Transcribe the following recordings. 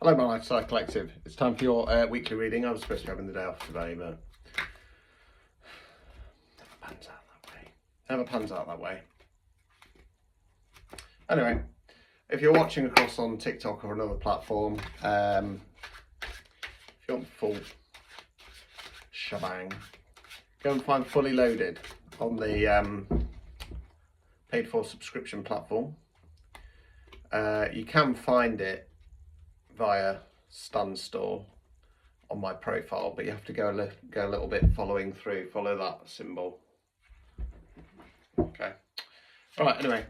Hello, my Lifestyle Collective. It's time for your weekly reading. I was supposed to be having the day off today, but never pans out that way. Never pans out that way. Anyway, if you're watching across on TikTok or another platform, if you want the full shebang, go and find Fully Loaded on the paid for subscription platform. You can find it via Stan Store on my profile, but you have to go a little bit follow that symbol. Okay. Right, anyway,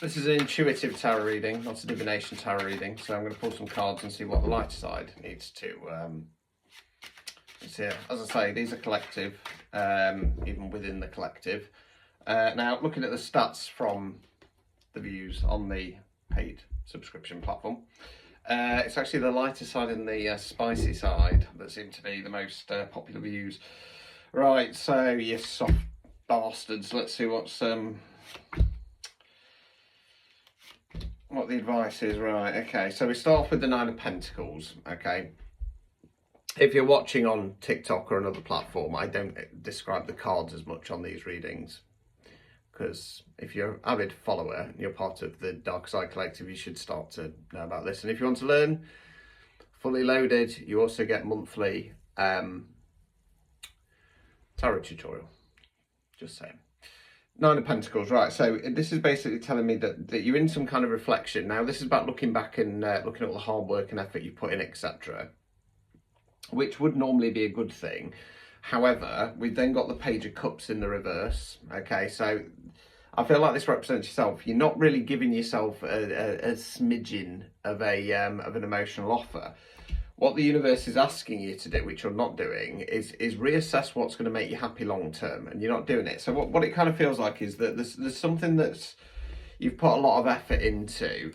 this is an intuitive tarot reading, not a divination tarot reading, so I'm going to pull some cards and see what the lighter side needs to here. As I say, these are collective, even within the collective. Now, looking at the stats from the views on the paid subscription platform, it's actually the lighter side and the spicy side that seem to be the most popular views. Right, so you soft bastards, let's see what the advice is. Right, okay, so we start off with the Nine of Pentacles. Okay, if you're watching on TikTok or another platform, I don't describe the cards as much on these readings, because if you're an avid follower and you're part of the Dark Side Collective, you should start to know about this. And if you want to learn Fully Loaded, you also get monthly tarot tutorial. Just saying. Nine of Pentacles, right, so this is basically telling me that you're in some kind of reflection. Now, this is about looking back and looking at all the hard work and effort you put in, etc., which would normally be a good thing. However, we've then got the Page of Cups in the reverse. Okay, so I feel like this represents yourself. You're not really giving yourself a smidgen of an emotional offer. What the universe is asking you to do, which you're not doing, is reassess what's going to make you happy long term, and you're not doing it. So what it kind of feels like is that there's something that's you've put a lot of effort into.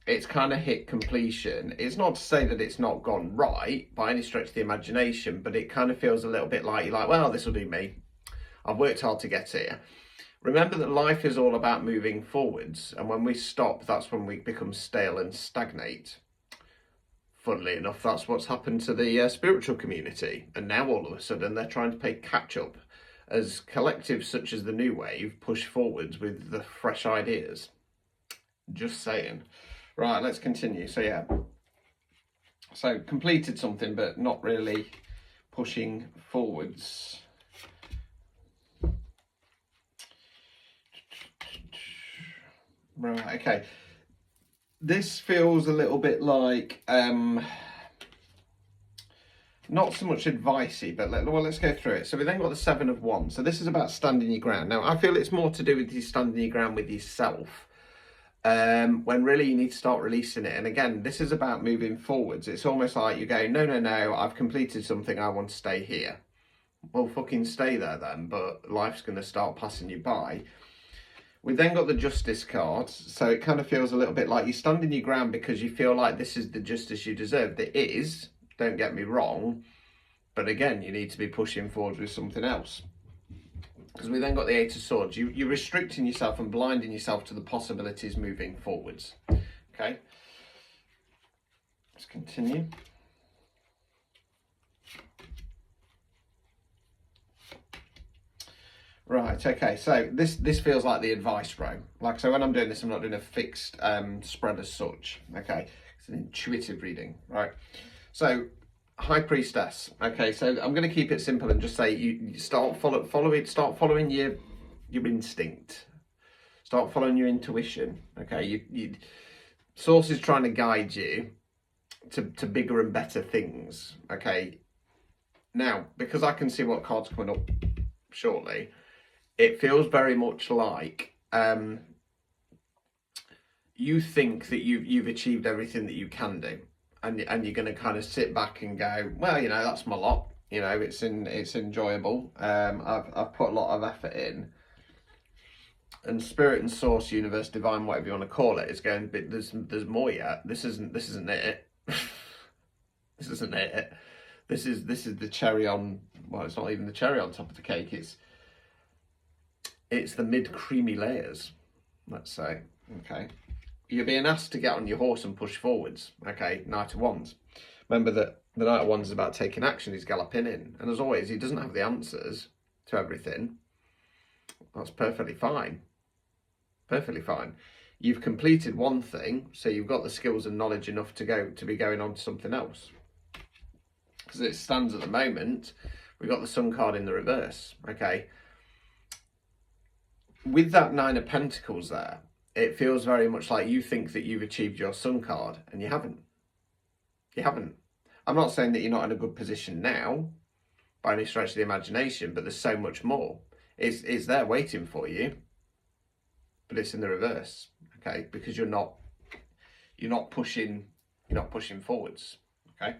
It's kind of hit completion. It's not to say that it's not gone right by any stretch of the imagination, but it kind of feels a little bit like you're like, well, this will do me. I've worked hard to get here. Remember that life is all about moving forwards, and when we stop, that's when we become stale and stagnate. Funnily enough, that's what's happened to the spiritual community, and now all of a sudden they're trying to play catch up as collectives such as the New Wave push forwards with the fresh ideas. Just saying. Right, let's continue. So yeah, so completed something but not really pushing forwards. Right, okay. This feels a little bit like not so much advicey, but let's go through it. So we then got the Seven of Wands. So this is about standing your ground. Now, I feel it's more to do with you standing your ground with yourself, when really you need to start releasing it. And again, this is about moving forwards. It's almost like you're going, no, I've completed something, I want to stay here. Well, fucking stay there then, but life's going to start passing you by. We then got the Justice card, so it kind of feels a little bit like you're standing your ground because you feel like this is the justice you deserve. It is, don't get me wrong, but again, you need to be pushing forward with something else. Because we then got the Eight of Swords. You're restricting yourself and blinding yourself to the possibilities moving forwards. Okay, let's continue. Right, okay, so this feels like the advice row. Like, so when I'm doing this, I'm not doing a fixed spread as such. Okay, it's an intuitive reading, right? So, High Priestess. Okay, so I'm going to keep it simple and just say you start following your instinct. Start following your intuition. Okay, Source is trying to guide you to bigger and better things. Okay, now because I can see what card's coming up shortly, it feels very much like you think that you've achieved everything that you can do, and you're going to kind of sit back and go, well, that's my lot. It's enjoyable. I've put a lot of effort in, and Spirit and Source, Universe, Divine, whatever you want to call it, is going. But there's more yet. This isn't it. This isn't it. This is the cherry on. Well, it's not even the cherry on top of the cake. It's the mid creamy layers, let's say. Okay. you're being asked to get on your horse and push forwards. Okay, Knight of Wands. Remember that the Knight of Wands is about taking action. He's galloping in. And as always, he doesn't have the answers to everything. That's perfectly fine. Perfectly fine. You've completed one thing, so you've got the skills and knowledge enough to be going on to something else. Because it stands at the moment, we've got the Sun card in the reverse. Okay. With that Nine of Pentacles there, it feels very much like you think that you've achieved your Sun card, and you haven't. You haven't. I'm not saying that you're not in a good position now, by any stretch of the imagination, but there's so much more. It's there waiting for you, but it's in the reverse, okay? Because you're not pushing forwards, okay?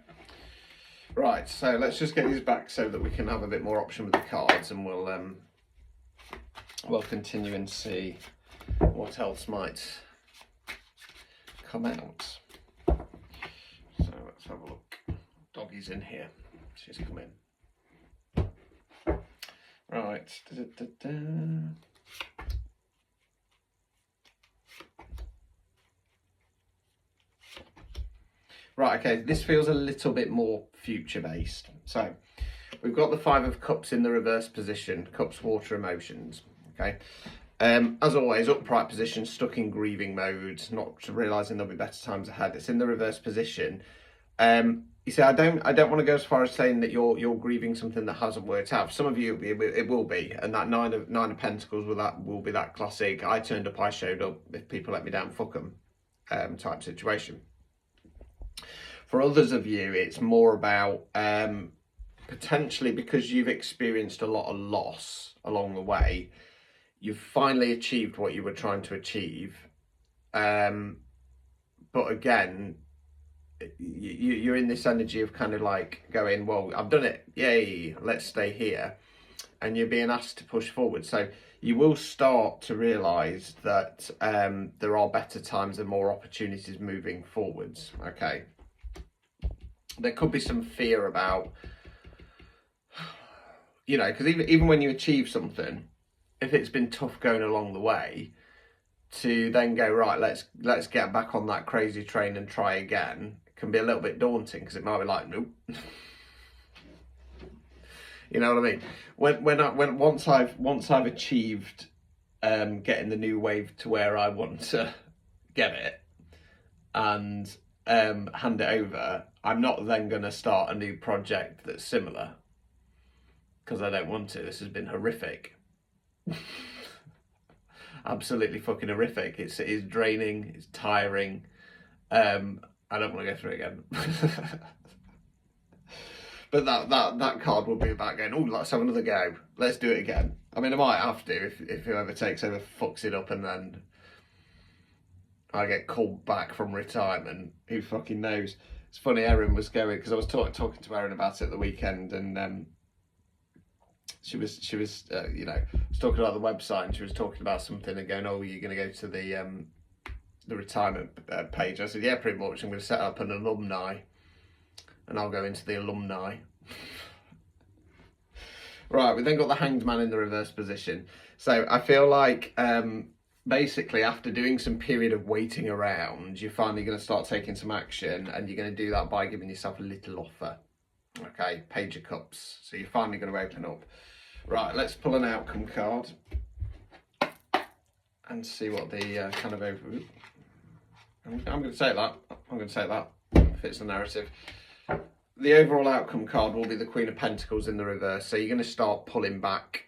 Right, so let's just get these back so that we can have a bit more option with the cards, and we'll continue and see what else might come out. So let's have a look. Doggy's in here. She's come in. Right. Right, okay, this feels a little bit more future-based. So, we've got the Five of Cups in the reverse position. Cups, water, emotions. Okay. As always, upright position, stuck in grieving mode, not realising there'll be better times ahead. It's in the reverse position. You see, I don't want to go as far as saying that you're grieving something that hasn't worked out. For some of you, it will be, and that nine of Pentacles will be that classic "I turned up, I showed up. If people let me down, fuck them" type situation. For others of you, it's more about potentially because you've experienced a lot of loss along the way. You've finally achieved what you were trying to achieve, but again, you're in this energy of kind of like going, well, I've done it, yay, let's stay here, and you're being asked to push forward. So you will start to realise that there are better times and more opportunities moving forwards. Okay, there could be some fear about, you know, because even when you achieve something, if it's been tough going along the way, to then go, right, let's get back on that crazy train and try again, can be a little bit daunting, because it might be like, nope. You know what I mean? Once I've achieved getting the new wave to where I want to get it and hand it over, I'm not then going to start a new project that's similar, because I don't want to. This has been horrific. Absolutely fucking horrific. It's draining, it's tiring. I don't want to go through it again. But that card will be about going, oh, let's have another go. Let's do it again. I mean, I might have to if whoever takes over fucks it up and then I get called back from retirement. Who fucking knows? It's funny, Erin was going, because I was talking to Erin about it at the weekend, and she was you know, I was talking about the website, and she was talking about something and going, oh, you're going to go to the retirement page. I said, yeah, pretty much. I'm going to set up an alumni, and I'll go into the alumni. Right, we then got the Hanged Man in the reverse position. So I feel like basically after doing some period of waiting around, you're finally going to start taking some action, and you're going to do that by giving yourself a little offer. Okay, Page of Cups. So you're finally going to open up. Right, let's pull an outcome card and see what the kind of over. I'm going to take that. I'm going to take that. Fits the narrative. The overall outcome card will be the Queen of Pentacles in the reverse. So you're going to start pulling back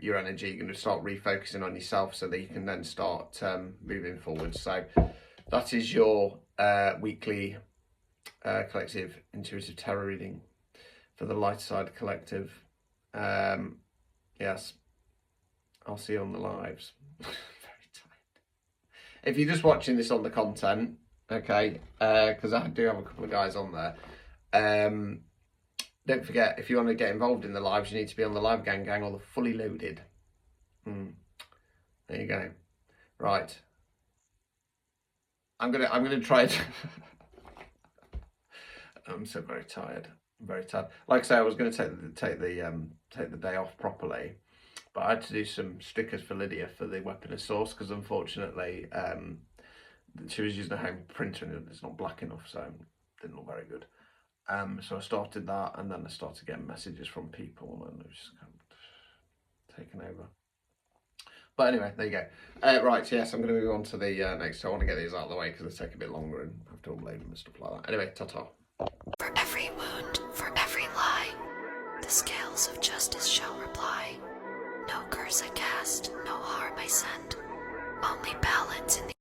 your energy. You're going to start refocusing on yourself so that you can then start moving forward. So that is your weekly collective intuitive tarot reading for the light side collective. Yes, I'll see you on the lives. Very tired. If you're just watching this on the content, okay, because I do have a couple of guys on there, don't forget, if you want to get involved in the lives, you need to be on the Live Gang or the Fully Loaded. There you go. Right, I'm gonna try it. I'm so very tired. I'm very tired. Like I say, I was going to take the day off properly, but I had to do some stickers for Lydia for the Weapon of Source, because unfortunately she was using a home printer and it's not black enough, so it didn't look very good. So I started that, and then I started getting messages from people, and it was just kind of taken over. But anyway, there you go. Right, yes, I'm going to move on to the next. I want to get these out of the way because they take a bit longer and I have to upload them and stuff like that. Anyway, ta-ta. For every wound, for every lie, the scales of justice shall reply. No curse I cast, no harm I send, only balance in the